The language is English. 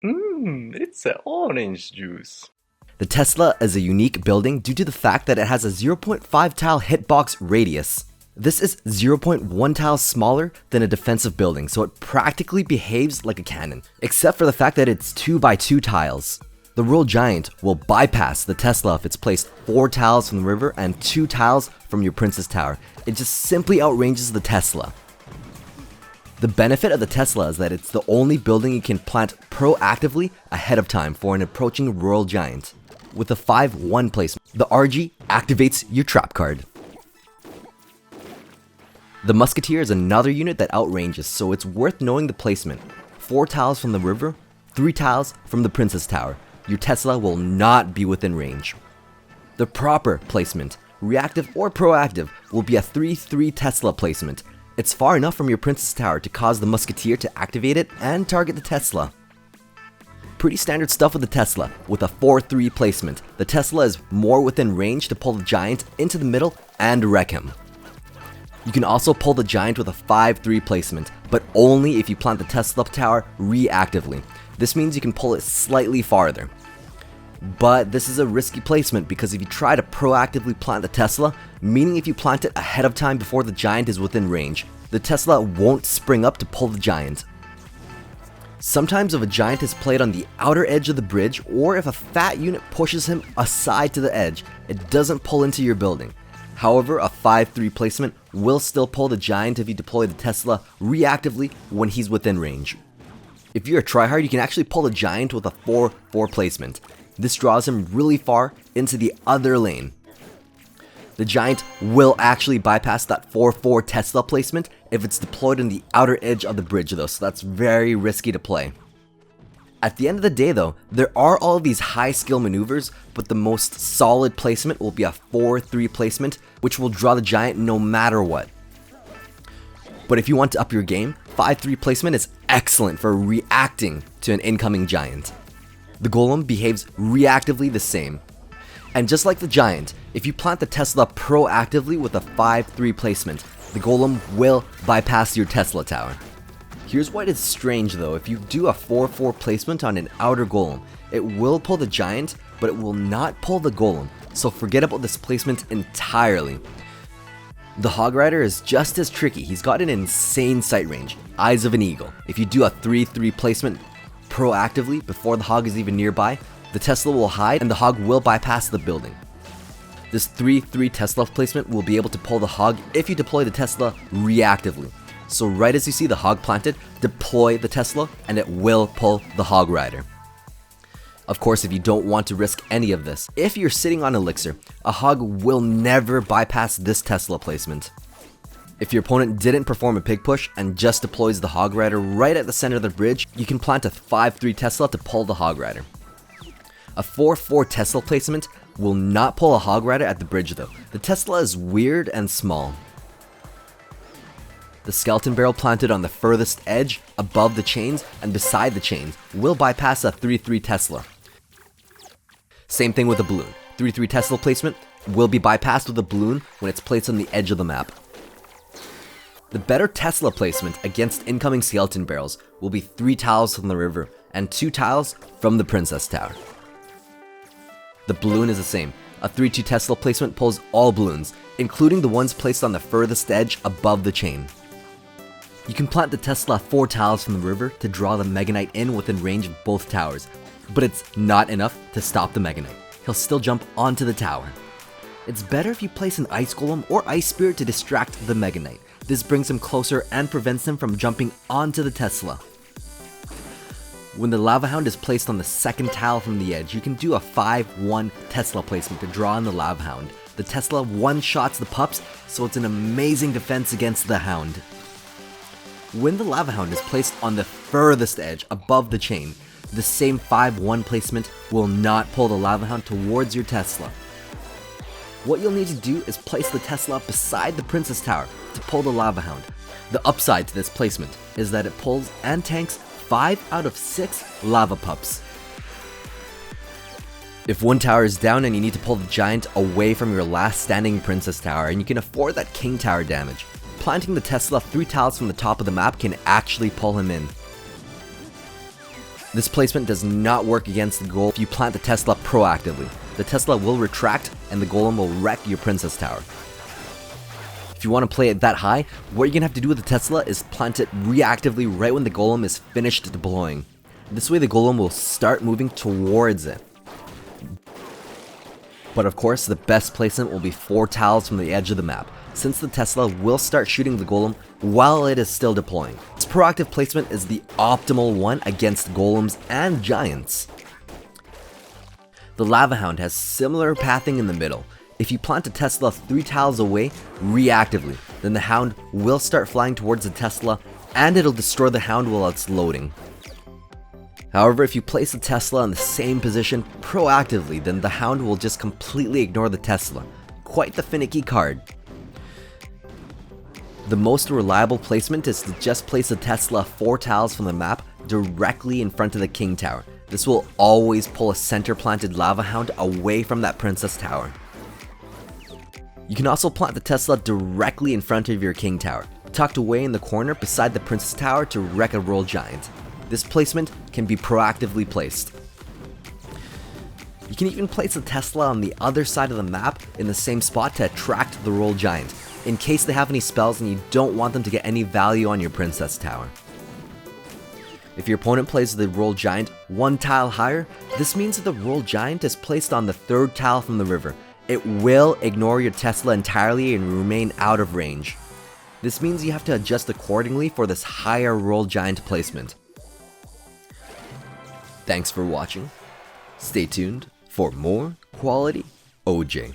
It's a orange juice. The Tesla is a unique building due to the fact that it has a 0.5 tile hitbox radius. This is 0.1 tiles smaller than a defensive building, so it practically behaves like a cannon, except for the fact that it's 2x2 tiles. The Royal Giant will bypass the Tesla if it's placed 4 tiles from the river and 2 tiles from your Princess Tower. It just simply outranges the Tesla. The benefit of the Tesla is that it's the only building you can plant proactively ahead of time for an approaching Royal Giant. With a 5-1 placement, the RG activates your trap card. The Musketeer is another unit that outranges, so it's worth knowing the placement. 4 tiles from the river, 3 tiles from the Princess Tower. Your Tesla will not be within range. The proper placement, reactive or proactive, will be a 3-3 Tesla placement. It's far enough from your Princess Tower to cause the Musketeer to activate it and target the Tesla. Pretty standard stuff with the Tesla. With a 4-3 placement, the Tesla is more within range to pull the Giant into the middle and wreck him. You can also pull the Giant with a 5-3 placement, but only if you plant the Tesla Tower reactively. This means you can pull it slightly farther. But this is a risky placement because if you try to proactively plant the Tesla, meaning if you plant it ahead of time before the Giant is within range, the Tesla won't spring up to pull the Giant. Sometimes if a Giant is played on the outer edge of the bridge, or if a fat unit pushes him aside to the edge, it doesn't pull into your building. However, a 5-3 placement will still pull the Giant if you deploy the Tesla reactively when he's within range. If you're a tryhard, you can actually pull the Giant with a 4-4 placement. This draws him really far into the other lane. The Giant will actually bypass that 4-4 Tesla placement if it's deployed on the outer edge of the bridge though, so that's very risky to play. At the end of the day though, there are all of these high skill maneuvers, but the most solid placement will be a 4-3 placement, which will draw the Giant no matter what. But if you want to up your game, 5-3 placement is excellent for reacting to an incoming Giant. The Golem behaves reactively the same. And just like the Giant, if you plant the Tesla proactively with a 5-3 placement, the Golem will bypass your Tesla tower. Here's why it's strange though, if you do a 4-4 placement on an outer Golem, it will pull the Giant, but it will not pull the Golem, so forget about this placement entirely. The Hog Rider is just as tricky. He's got an insane sight range, eyes of an eagle. If you do a 3-3 placement proactively before the Hog is even nearby, the Tesla will hide and the Hog will bypass the building. This 3-3 Tesla placement will be able to pull the Hog if you deploy the Tesla reactively. So right as you see the Hog planted, deploy the Tesla and it will pull the Hog Rider. Of course, if you don't want to risk any of this, if you're sitting on Elixir, a Hog will never bypass this Tesla placement. If your opponent didn't perform a pig push and just deploys the Hog Rider right at the center of the bridge, you can plant a 5-3 Tesla to pull the Hog Rider. A 4-4 Tesla placement will not pull a Hog Rider at the bridge though. The Tesla is weird and small. The skeleton barrel planted on the furthest edge, above the chains, and beside the chains will bypass a 3-3 Tesla. Same thing with the balloon. 3-3 Tesla placement will be bypassed with a balloon when it's placed on the edge of the map. The better Tesla placement against incoming skeleton barrels will be 3 tiles from the river and 2 tiles from the Princess Tower. The balloon is the same. A 3-2 Tesla placement pulls all balloons, including the ones placed on the furthest edge above the chain. You can plant the Tesla 4 tiles from the river to draw the Mega Knight in within range of both towers, but it's not enough to stop the Mega Knight. He'll still jump onto the tower. It's better if you place an Ice Golem or Ice Spirit to distract the Mega Knight. This brings him closer and prevents him from jumping onto the Tesla. When the Lava Hound is placed on the second tile from the edge, you can do a 5-1 Tesla placement to draw in the Lava Hound. The Tesla one-shots the pups, so it's an amazing defense against the Hound. When the Lava Hound is placed on the furthest edge above the chain, the same 5-1 placement will not pull the Lava Hound towards your Tesla. What you'll need to do is place the Tesla beside the Princess Tower to pull the Lava Hound. The upside to this placement is that it pulls and tanks 5 out of 6 lava pups. If one tower is down and you need to pull the Giant away from your last standing Princess Tower and you can afford that King Tower damage, planting the Tesla 3 tiles from the top of the map can actually pull him in. This placement does not work against the Golem if you plant the Tesla proactively. The Tesla will retract and the Golem will wreck your Princess Tower. If you want to play it that high, what you're going to have to do with the Tesla is plant it reactively right when the Golem is finished deploying. This way the Golem will start moving towards it. But of course, the best placement will be 4 tiles from the edge of the map, since the Tesla will start shooting the Golem while it is still deploying. This proactive placement is the optimal one against Golems and Giants. The Lava Hound has similar pathing in the middle. If you plant a Tesla 3 tiles away reactively, then the Hound will start flying towards the Tesla and it'll destroy the Hound while it's loading. However, if you place the Tesla in the same position proactively, then the Hound will just completely ignore the Tesla. Quite the finicky card. The most reliable placement is to just place the Tesla 4 tiles from the map directly in front of the King Tower. This will always pull a center planted Lava Hound away from that Princess Tower. You can also plant the Tesla directly in front of your King Tower, tucked away in the corner beside the Princess Tower to wreck a Royal Giant. This placement can be proactively placed. You can even place the Tesla on the other side of the map in the same spot to attract the Royal Giant, in case they have any spells and you don't want them to get any value on your Princess Tower. If your opponent plays the Royal Giant 1 tile higher, this means that the Royal Giant is placed on the 3rd tile from the river. It will ignore your Tesla entirely and remain out of range. This means you have to adjust accordingly for this higher Royal Giant placement. Thanks for watching. Stay tuned for more quality OJ.